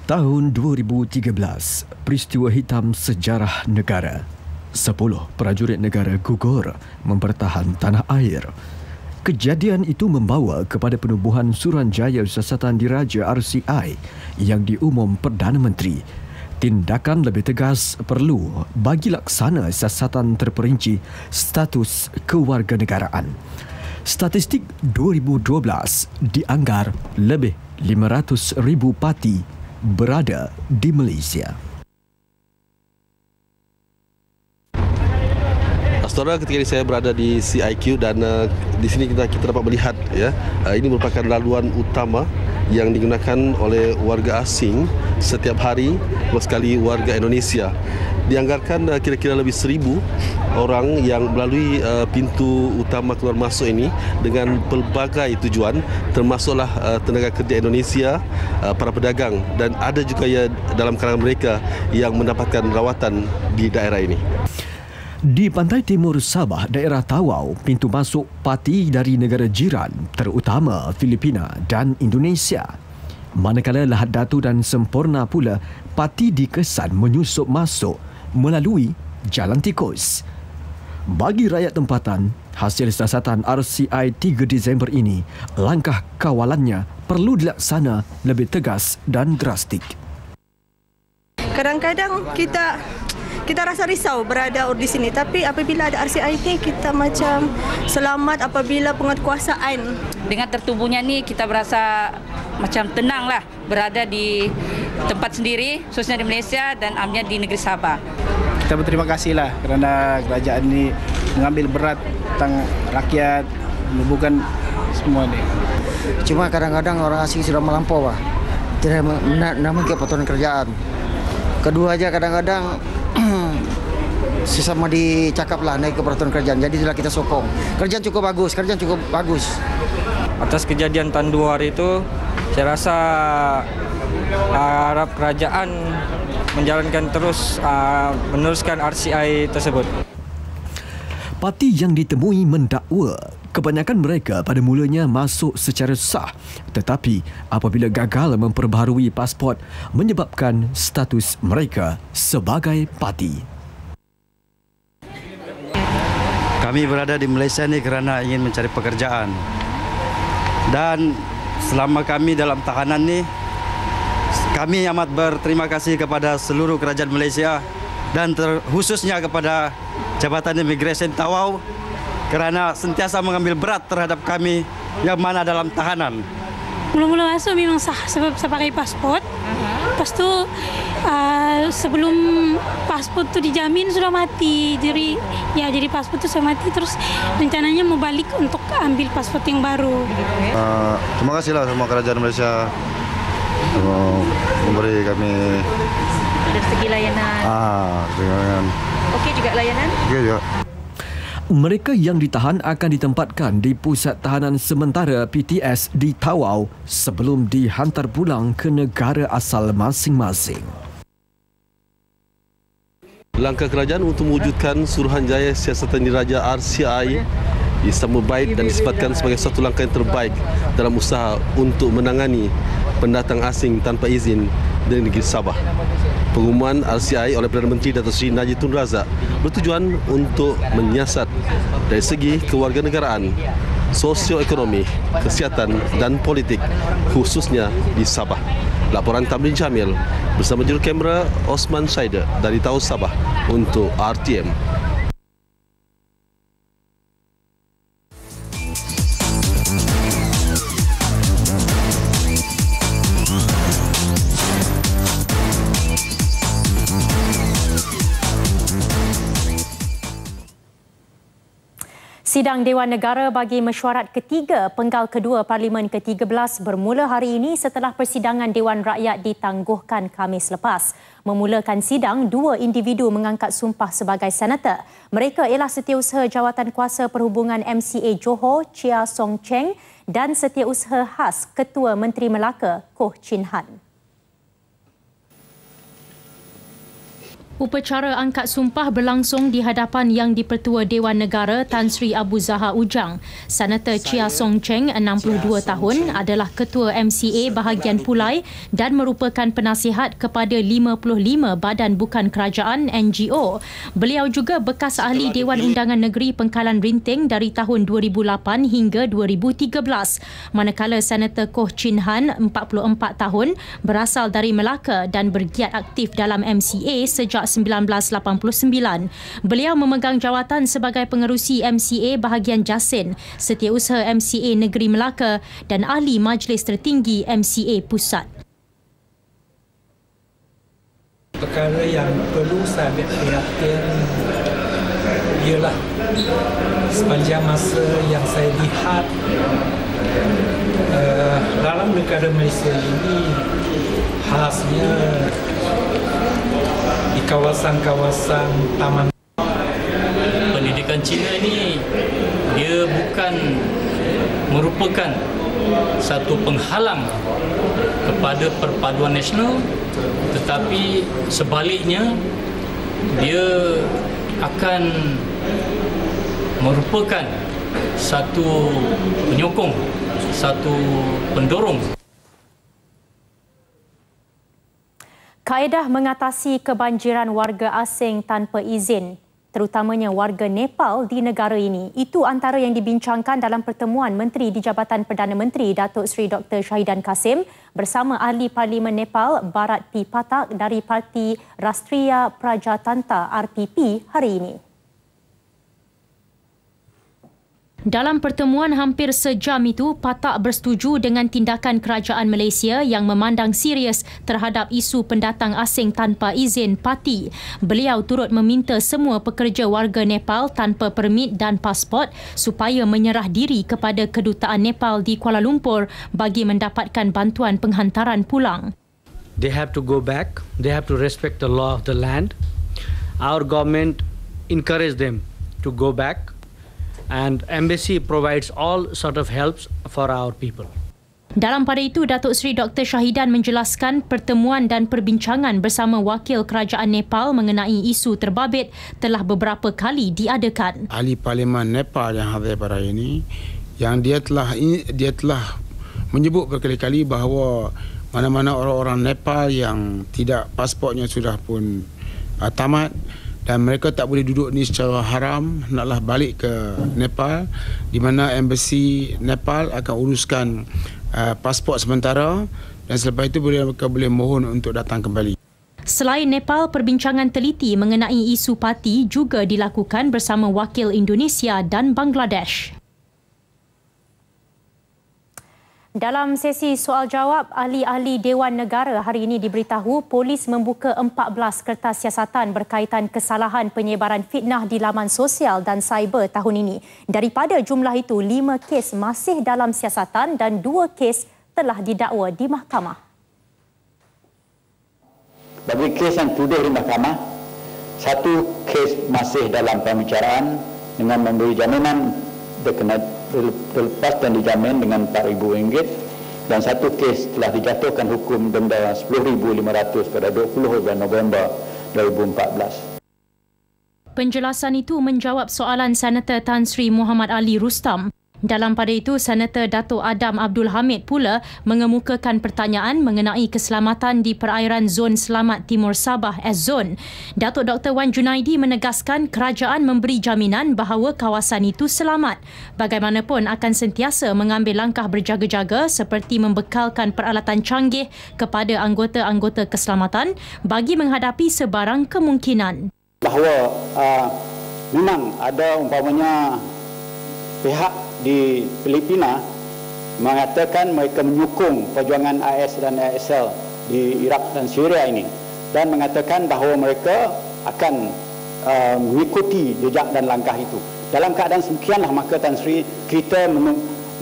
Tahun 2013, peristiwa hitam sejarah negara. 10 prajurit negara gugur mempertahan tanah air. Kejadian itu membawa kepada penubuhan Suruhanjaya Siasatan Diraja RCI yang diumum Perdana Menteri. Tindakan lebih tegas perlu bagi laksana siasatan terperinci status kewarganegaraan. Statistik 2012 dianggar lebih 500,000 parti berada di Malaysia. Saudara, ketika ini saya berada di CIQ dan di sini kita dapat melihat ini merupakan laluan utama yang digunakan oleh warga asing setiap hari, sekali warga Indonesia. Dianggarkan kira-kira lebih 1,000 orang yang melalui pintu utama keluar masuk ini dengan pelbagai tujuan, termasuklah tenaga kerja Indonesia, para pedagang dan ada juga ya dalam kalangan mereka yang mendapatkan rawatan di daerah ini. Di pantai timur Sabah, daerah Tawau, pintu masuk parti dari negara jiran, terutama Filipina dan Indonesia. Manakala Lahad Datu dan Semporna pula, parti dikesan menyusup masuk melalui jalan tikus. Bagi rakyat tempatan, hasil siasatan RCI 3 Disember ini, langkah kawalannya perlu dilaksana lebih tegas dan drastik. Kadang-kadang kita rasa risau berada di sini, tapi apabila ada RCI ini kita macam selamat apabila penguatkuasaan. Dengan tertubuhnya ni kita berasa macam tenanglah berada di tempat sendiri, khususnya di Malaysia dan amnya di negeri Sabah. Kita berterima kasihlah kerana kerajaan ini mengambil berat tentang rakyat, bukan semua ni. Cuma kadang-kadang orang asing sudah melampau lah. Tidak namanya peraturan kerajaan. Kedua aja kadang-kadang sesama dicakaplah naik ke peraturan kerajaan. Jadi itulah kita sokong. Kerjaan cukup bagus. Atas kejadian Tan Dua hari itu, saya rasa harap kerajaan menjalankan terus meneruskan RCI tersebut. Parti yang ditemui mendakwa kebanyakan mereka pada mulanya masuk secara sah, tetapi apabila gagal memperbaharui pasport menyebabkan status mereka sebagai parti. Kami berada di Malaysia ni kerana ingin mencari pekerjaan. Dan selama kami dalam tahanan ni, kami amat berterima kasih kepada seluruh kerajaan Malaysia dan khususnya kepada Jabatan Imigresen Tawau kerana sentiasa mengambil berat terhadap kami yang mana dalam tahanan. Mula-mula masuk memang sah sebab saya pakai pasport. Lepas tu sebelum pasport tu dijamin sudah mati. Jadi pasport tu sudah mati, terus rencananya mau balik untuk ambil pasport yang baru. Terima kasihlah sama kerajaan Malaysia memberi kami dari segi layanan. Layanan. Okey juga layanan? Okey juga. Mereka yang ditahan akan ditempatkan di Pusat Tahanan Sementara PTS di Tawau sebelum dihantar pulang ke negara asal masing-masing. Langkah kerajaan untuk mewujudkan Suruhanjaya Siasatan Diraja RCI disambut baik dan disifatkan sebagai satu langkah yang terbaik dalam usaha untuk menangani pendatang asing tanpa izin di negeri Sabah. Pengumuman RCI oleh Perdana Menteri Datuk Seri Najib Tun Razak bertujuan untuk menyiasat dari segi kewarganegaraan, sosioekonomi, kesihatan dan politik khususnya di Sabah. Laporan Tamrin Jamil bersama jurukamera Osman Syaider dari Taus Sabah untuk RTM. Sidang Dewan Negara bagi mesyuarat ketiga penggal kedua Parlimen ke-13 bermula hari ini setelah persidangan Dewan Rakyat ditangguhkan Khamis lepas. Memulakan sidang, dua individu mengangkat sumpah sebagai senator. Mereka ialah Setiausaha Jawatan Kuasa Perhubungan MCA Johor, Chia Song Cheng dan Setiausaha Khas Ketua Menteri Melaka, Koh Chin Han. Upacara angkat sumpah berlangsung di hadapan Yang di-Pertua Dewan Negara Tan Sri Abu Zahar Ujang. Senator Chia Song Cheng, 62 tahun, adalah Ketua MCA bahagian Pulai dan merupakan penasihat kepada 55 badan bukan kerajaan NGO. Beliau juga bekas ahli Dewan Undangan Negeri Pengkalan Rinting dari tahun 2008 hingga 2013. Manakala Senator Koh Chin Han, 44 tahun, berasal dari Melaka dan bergiat aktif dalam MCA sejak 1989. Beliau memegang jawatan sebagai pengerusi MCA bahagian Jasin, Setiausaha MCA Negeri Melaka dan Ahli Majlis Tertinggi MCA Pusat. Perkara yang perlu saya ambil perhatian ialah sepanjang masa yang saya lihat dalam negara Malaysia ini, khasnya di kawasan-kawasan taman. Pendidikan Cina ini dia bukan merupakan satu penghalang kepada perpaduan nasional, tetapi sebaliknya dia akan merupakan satu penyokong, satu pendorong. Kaedah mengatasi kebanjiran warga asing tanpa izin, terutamanya warga Nepal di negara ini, itu antara yang dibincangkan dalam pertemuan Menteri di Jabatan Perdana Menteri Datuk Seri Dr. Shahidan Kassim bersama Ahli Parlimen Nepal Bharat P. Pathak dari Parti Rastriya Prajatanta RPP hari ini. Dalam pertemuan hampir sejam itu, Pathak bersetuju dengan tindakan kerajaan Malaysia yang memandang serius terhadap isu pendatang asing tanpa izin parti. Beliau turut meminta semua pekerja warga Nepal tanpa permit dan pasport supaya menyerah diri kepada kedutaan Nepal di Kuala Lumpur bagi mendapatkan bantuan penghantaran pulang. They have to go back. They have to respect the law of the land. Our government encourage them to go back. And embassy provides all sort of helps for our people. Dalam pada itu, Datuk Seri Dr. Shahidan menjelaskan pertemuan dan perbincangan bersama wakil kerajaan Nepal mengenai isu terbabit telah beberapa kali diadakan. Ahli Parlimen Nepal yang hadir pada ini, yang dia telah menyebut berkali-kali bahawa mana-mana orang-orang Nepal yang tidak pasportnya sudah pun tamat dan mereka tak boleh duduk ni secara haram, naklah balik ke Nepal, di mana embassy Nepal akan uruskan pasport sementara dan selepas itu mereka boleh mohon untuk datang kembali. Selain Nepal, perbincangan teliti mengenai isu parti juga dilakukan bersama wakil Indonesia dan Bangladesh. Dalam sesi soal-jawab, ahli-ahli Dewan Negara hari ini diberitahu polis membuka 14 kertas siasatan berkaitan kesalahan penyebaran fitnah di laman sosial dan cyber tahun ini. Daripada jumlah itu, 5 kes masih dalam siasatan dan 2 kes telah didakwa di mahkamah. Bagi kes yang tuduh di mahkamah, 1 kes masih dalam pembicaraan dengan memberi jaminan terlepas dan dijamin dengan RM4,000 dan 1 kes telah dijatuhkan hukum denda RM10,500 pada 20 November 2014. Penjelasan itu menjawab soalan Senator Tan Sri Muhammad Ali Rustam. Dalam pada itu, Senator Dato' Adam Abdul Hamid pula mengemukakan pertanyaan mengenai keselamatan di perairan Zon Selamat Timur Sabah (S-Zone). Dato' Dr. Wan Junaidi menegaskan kerajaan memberi jaminan bahawa kawasan itu selamat. Bagaimanapun akan sentiasa mengambil langkah berjaga-jaga seperti membekalkan peralatan canggih kepada anggota-anggota keselamatan bagi menghadapi sebarang kemungkinan. Bahawa memang ada umpamanya pihak di Filipina mengatakan mereka menyokong perjuangan IS dan ISL di Iraq dan Syria ini dan mengatakan bahawa mereka akan mengikuti jejak dan langkah itu. Dalam keadaan semikianlah maka Tan Sri kita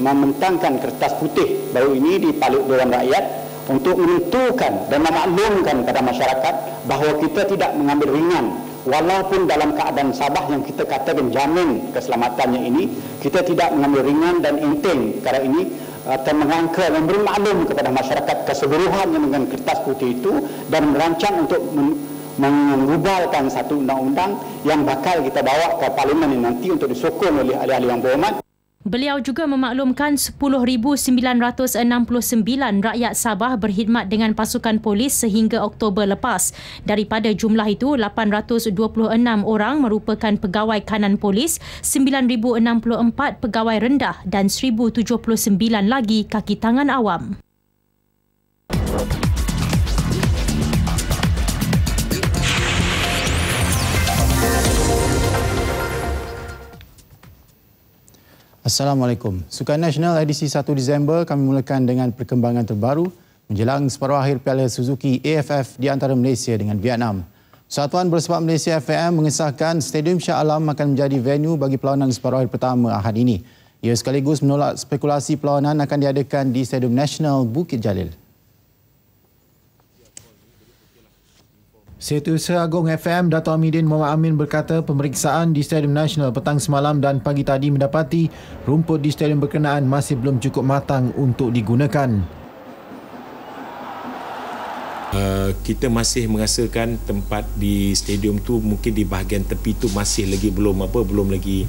membentangkan kertas putih baru ini di Parlimen Dewan Rakyat untuk menentukan dan memaklumkan kepada masyarakat bahawa kita tidak mengambil ringan. Walaupun dalam keadaan Sabah yang kita katakan jamin keselamatannya ini, kita tidak mengambil ringan dan enteng perkara ini akan mengangka memberi maklum kepada masyarakat keseluruhannya dengan kertas putih itu dan merancang untuk mengubalkan satu undang-undang yang bakal kita bawa ke Parlimen ini nanti untuk disokong oleh ahli-ahli yang berhormat. Beliau juga memaklumkan 10,969 rakyat Sabah berkhidmat dengan pasukan polis sehingga Oktober lepas. Daripada jumlah itu, 826 orang merupakan pegawai kanan polis, 9,064 pegawai rendah dan 1,079 lagi kaki tangan awam. Assalamualaikum. Sukan Nasional edisi 1 Disember kami mulakan dengan perkembangan terbaru menjelang separuh akhir Piala Suzuki AFF di antara Malaysia dengan Vietnam. Persatuan Bersepak Malaysia FAM mengesahkan Stadium Shah Alam akan menjadi venue bagi perlawanan separuh akhir pertama Ahad ini. Ia sekaligus menolak spekulasi perlawanan akan diadakan di Stadium Nasional Bukit Jalil. Setiausaha Agung FM Dato' Amidin Muhammad Amin berkata pemeriksaan di Stadium Nasional petang semalam dan pagi tadi mendapati rumput di stadium berkenaan masih belum cukup matang untuk digunakan. Kita masih merasakan tempat di stadium tu mungkin di bahagian tepi tu masih lagi belum lagi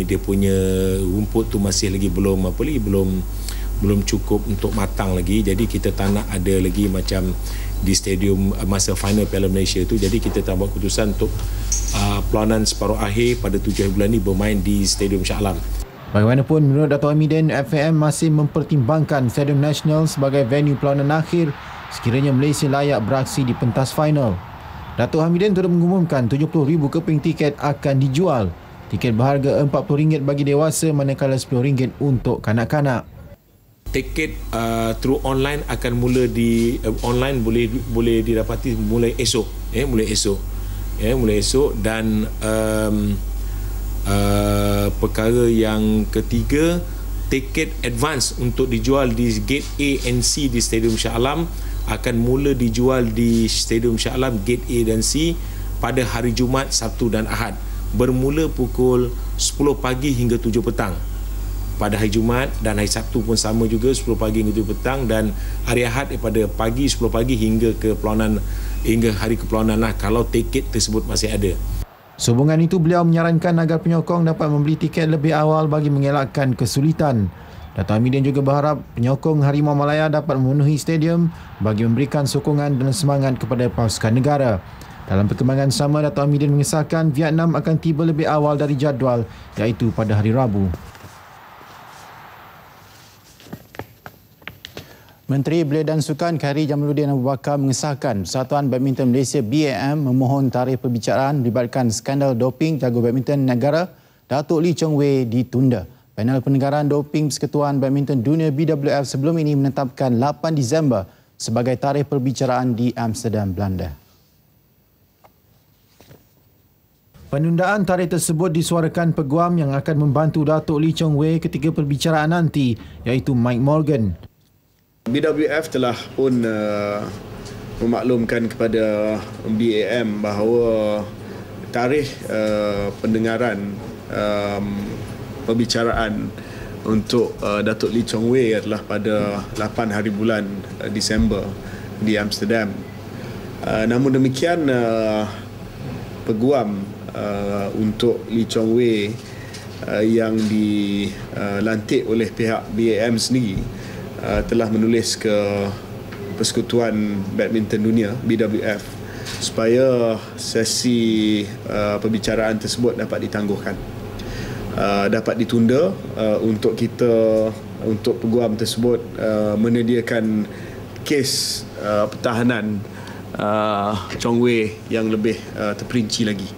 dia punya rumput tu masih lagi belum cukup untuk matang lagi. Jadi kita tak nak ada lagi macam di stadium masa final Piala Malaysia tu. Jadi kita tak buat keputusan untuk perlawanan separuh akhir pada 7 bulan ni bermain di Stadium Shah Alam. Bagaimanapun, menurut Dato' Amidin, FAM masih mempertimbangkan Stadium Nasional sebagai venue perlawanan akhir sekiranya Malaysia layak beraksi di pentas final. Dato' Amidin turut mengumumkan 70,000 keping tiket akan dijual. Tiket berharga RM40 bagi dewasa manakala RM10 untuk kanak-kanak. Tiket through online akan mula di online boleh didapati mulai esok dan perkara yang ketiga, tiket advance untuk dijual di gate A and C di Stadium Shah Alam akan mula dijual di Stadium Shah Alam gate A dan C pada hari Jumaat, Sabtu dan Ahad bermula pukul 10 pagi hingga 7 petang. Pada hari Jumaat dan hari Sabtu pun sama juga 10 pagi hingga 7 petang dan hari Ahad daripada pagi 10 pagi hingga hari kepelawanan lah kalau tiket tersebut masih ada. Sehubungan itu, beliau menyarankan agar penyokong dapat membeli tiket lebih awal bagi mengelakkan kesulitan. Dato' Amidin juga berharap penyokong Harimau Malaya dapat memenuhi stadium bagi memberikan sokongan dan semangat kepada pasukan negara. Dalam perkembangan sama, Dato' Amidin mengesahkan Vietnam akan tiba lebih awal dari jadual iaitu pada hari Rabu. Menteri Belia dan Sukan Khairy Jamaluddin Abu Bakar mengesahkan Persatuan Badminton Malaysia BAM memohon tarikh perbicaraan melibatkan skandal doping jago badminton negara Datuk Lee Chong Wei ditunda. Panel Penenggaran Doping Persekutuan Badminton Dunia BWF sebelum ini menetapkan 8 Disember sebagai tarikh perbicaraan di Amsterdam, Belanda. Penundaan tarikh tersebut disuarakan peguam yang akan membantu Datuk Lee Chong Wei ketika perbicaraan nanti, iaitu Mike Morgan. BWF telah pun memaklumkan kepada BAM bahawa tarikh pendengaran perbicaraan untuk Datuk Lee Chong Wei adalah pada 8 hari bulan Disember di Amsterdam. Namun demikian, peguam untuk Lee Chong Wei yang dilantik oleh pihak BAM sendiri telah menulis ke Persekutuan Badminton Dunia BWF supaya sesi perbicaraan tersebut dapat ditangguhkan, dapat ditunda untuk peguam tersebut menyediakan kes pertahanan Chong Wei yang lebih terperinci lagi.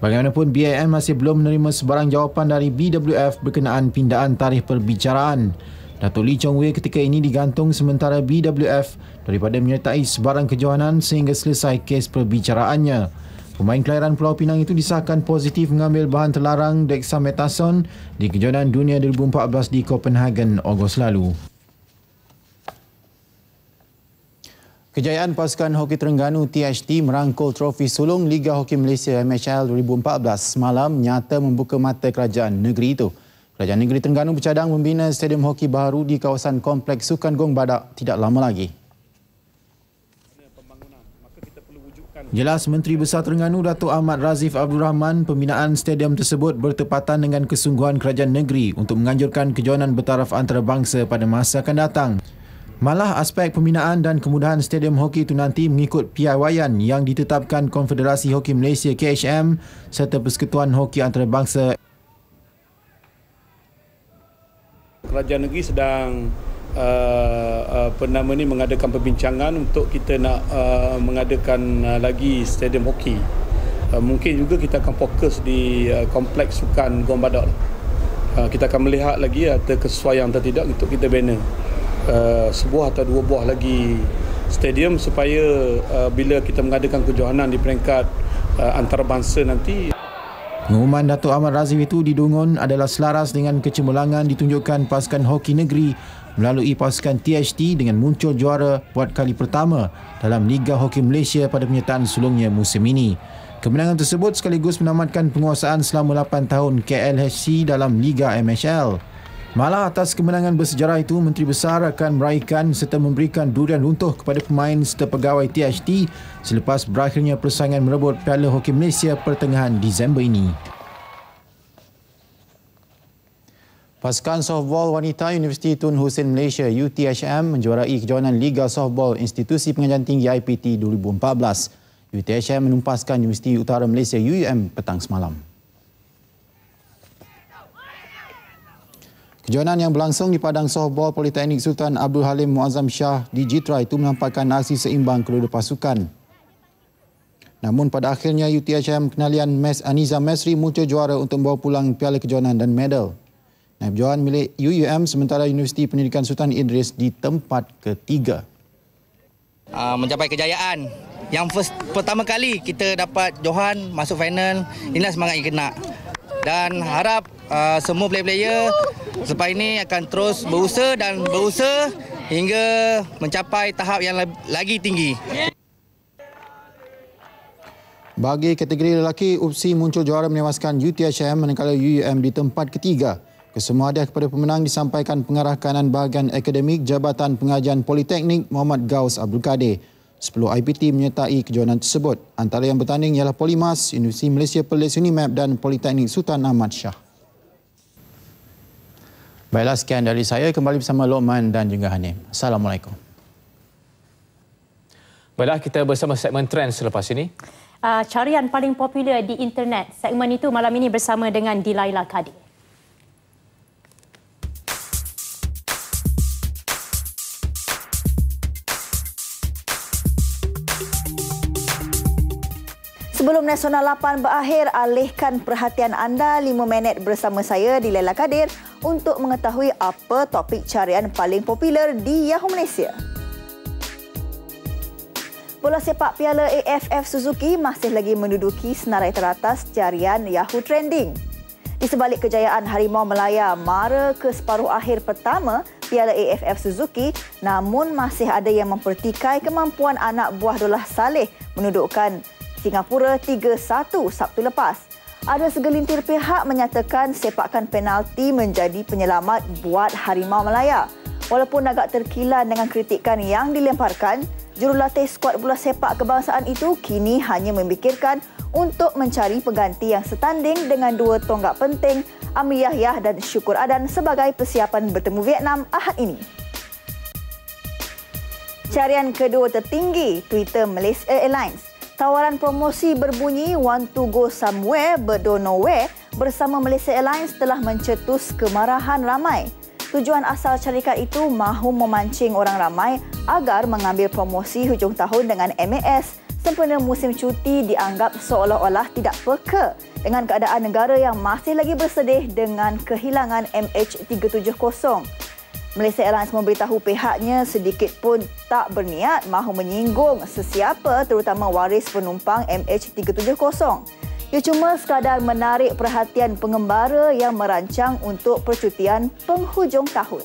Bagaimanapun, BAM masih belum menerima sebarang jawapan dari BWF berkenaan pindaan tarikh perbicaraan. Datuk Lee Chong Wei ketika ini digantung sementara BWF daripada menyertai sebarang kejohanan sehingga selesai kes perbicaraannya. Pemain kelahiran Pulau Pinang itu disahkan positif mengambil bahan terlarang dexamethasone di kejohanan dunia 2014 di Copenhagen Ogos lalu. Kejayaan pasukan Hoki Terengganu THT merangkul trofi sulung Liga Hoki Malaysia MHL 2014 semalam nyata membuka mata kerajaan negeri itu. Kerajaan negeri Terengganu bercadang membina stadium hoki baru di kawasan Kompleks Sukan Gong Badak tidak lama lagi. Jelas Menteri Besar Terengganu Datuk Ahmad Razif Abdul Rahman, pembinaan stadium tersebut bertepatan dengan kesungguhan kerajaan negeri untuk menganjurkan kejohanan bertaraf antarabangsa pada masa akan datang. Malah aspek pembinaan dan kemudahan stadium hoki itu nanti mengikut piawaian yang ditetapkan Konfederasi Hoki Malaysia KHM serta Persekutuan Hoki Antarabangsa. Kerajaan negeri sedang mengadakan perbincangan untuk kita nak mengadakan lagi stadium hoki. Mungkin juga kita akan fokus di Kompleks Sukan Gong Badak. Kita akan melihat lagi ada kesesuaian atau tidak untuk kita bina sebuah atau dua buah lagi stadium supaya bila kita mengadakan kejohanan di peringkat antarabangsa nanti. Pengumuman Datuk Ahmad Razif itu didungun adalah selaras dengan kecemerlangan ditunjukkan pasukan hoki negeri melalui pasukan THT dengan muncul juara buat kali pertama dalam Liga Hoki Malaysia pada penyertaan sulungnya musim ini. Kemenangan tersebut sekaligus menamatkan penguasaan selama 8 tahun KLHC dalam Liga MHL. Malah atas kemenangan bersejarah itu, Menteri Besar akan meraihkan serta memberikan durian runtuh kepada pemain serta pegawai THT selepas berakhirnya persaingan merebut Piala Hoki Malaysia pertengahan Disember ini. Pasukan softball wanita Universiti Tun Hussein Malaysia UTHM menjuarai kejohanan Liga Softball Institusi Pengajian Tinggi IPT 2014. UTHM menumpaskan Universiti Utara Malaysia UUM petang semalam. Kejohanan yang berlangsung di Padang Softball Politeknik Sultan Abdul Halim Muazzam Shah di Jitra itu menampakkan aksi seimbang kedua pasukan. Namun pada akhirnya UTHM Kenalian Aniza Mesri muncul juara untuk membawa pulang piala kejohanan dan medal. Naib johan milik UUM sementara Universiti Pendidikan Sultan Idris di tempat ketiga. Mencapai kejayaan. Yang pertama kali kita dapat johan masuk final, inilah semangat yang kena. Dan harap semua player-player selepas ini akan terus berusaha hingga mencapai tahap yang lagi tinggi. Bagi kategori lelaki, UPSI muncul juara menewaskan UTHM manakala UUM di tempat ketiga. Kesemua hadiah kepada pemenang disampaikan Pengarah Kanan Bahagian Akademik Jabatan Pengajian Politeknik Muhammad Gaus Abdul Kadir. 10 IPT menyertai kejohanan tersebut. Antara yang bertanding ialah Polimas, Universiti Malaysia Perlis Unimap dan Politeknik Sultan Ahmad Shah. Baiklah, sekian dari saya. Kembali bersama Lokman dan juga Hanim. Assalamualaikum. Baiklah, kita bersama segmen trend selepas ini. Carian paling popular di internet. Segmen itu malam ini bersama dengan Dilaila Kadir. Sebelum Nasional 8 berakhir, alihkan perhatian anda 5 minit bersama saya, Dilaila Kadir, untuk mengetahui apa topik carian paling popular di Yahoo Malaysia. Bola sepak Piala AFF Suzuki masih lagi menduduki senarai teratas carian Yahoo Trending. Di sebalik kejayaan Harimau Melaya mara ke separuh akhir pertama Piala AFF Suzuki, namun masih ada yang mempertikai kemampuan anak buah Dullah Saleh menundukkan Singapura 3-1 Sabtu lepas. Ada segelintir pihak menyatakan sepakan penalti menjadi penyelamat buat Harimau Melaya. Walaupun agak terkilan dengan kritikan yang dilemparkan, jurulatih skuad bola sepak kebangsaan itu kini hanya memikirkan untuk mencari pengganti yang setanding dengan dua tonggak penting, Amri Yahya dan Syukur Adan sebagai persiapan bertemu Vietnam Ahad ini. Carian kedua tertinggi Twitter Malaysia Airlines. Tawaran promosi berbunyi "Want to go somewhere but don't know where" bersama Malaysia Airlines telah mencetus kemarahan ramai. Tujuan asal syarikat itu mahu memancing orang ramai agar mengambil promosi hujung tahun dengan MAS sempena musim cuti dianggap seolah-olah tidak peka dengan keadaan negara yang masih lagi bersedih dengan kehilangan MH370. Malaysia Airlines memberitahu pihaknya sedikit pun tak berniat mahu menyinggung sesiapa terutama waris penumpang MH370. Ia cuma sekadar menarik perhatian pengembara yang merancang untuk percutian penghujung tahun.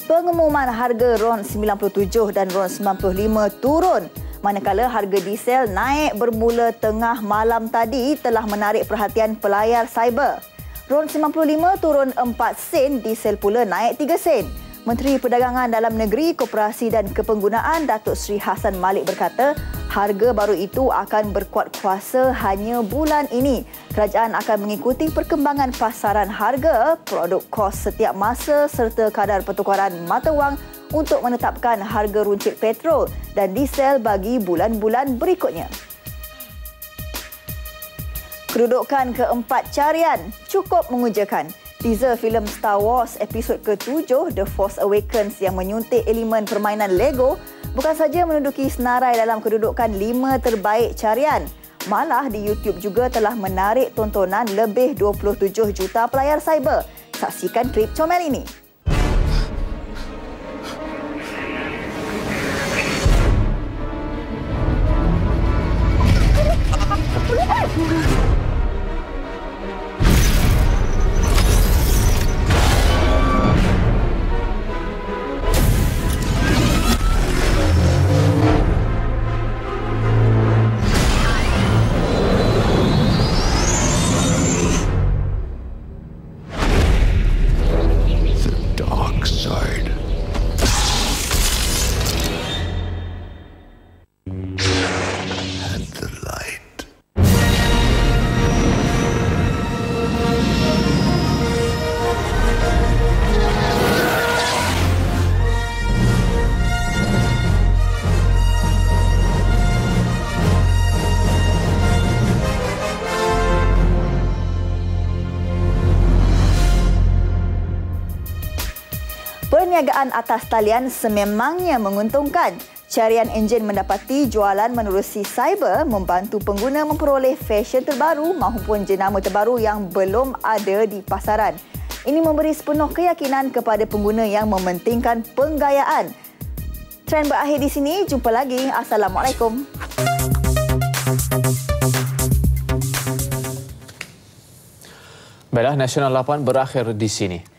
Pengumuman harga RON 97 dan RON 95 turun, manakala harga diesel naik bermula tengah malam tadi telah menarik perhatian pelayar cyber. RON 95 turun 4 sen, diesel pula naik 3 sen. Menteri Perdagangan Dalam Negeri, Koperasi dan Kepenggunaan Datuk Seri Hassan Malik berkata, harga baru itu akan berkuat kuasa hanya bulan ini. Kerajaan akan mengikuti perkembangan pasaran harga, produk kos setiap masa serta kadar pertukaran mata wang untuk menetapkan harga runcit petrol dan diesel bagi bulan-bulan berikutnya. Kedudukan keempat carian cukup mengujakan. Teaser filem Star Wars episod ke-7 The Force Awakens yang menyuntik elemen permainan Lego bukan saja menduduki senarai dalam kedudukan 5 terbaik carian, malah di YouTube juga telah menarik tontonan lebih 27 juta pelayar cyber. Saksikan klip comel ini. Perniagaan atas talian sememangnya menguntungkan. Carian enjin mendapati jualan menerusi cyber membantu pengguna memperoleh fashion terbaru maupun jenama terbaru yang belum ada di pasaran. Ini memberi sepenuh keyakinan kepada pengguna yang mementingkan penggayaan. Trend berakhir di sini. Jumpa lagi. Assalamualaikum. Baiklah, Nasional 8 berakhir di sini.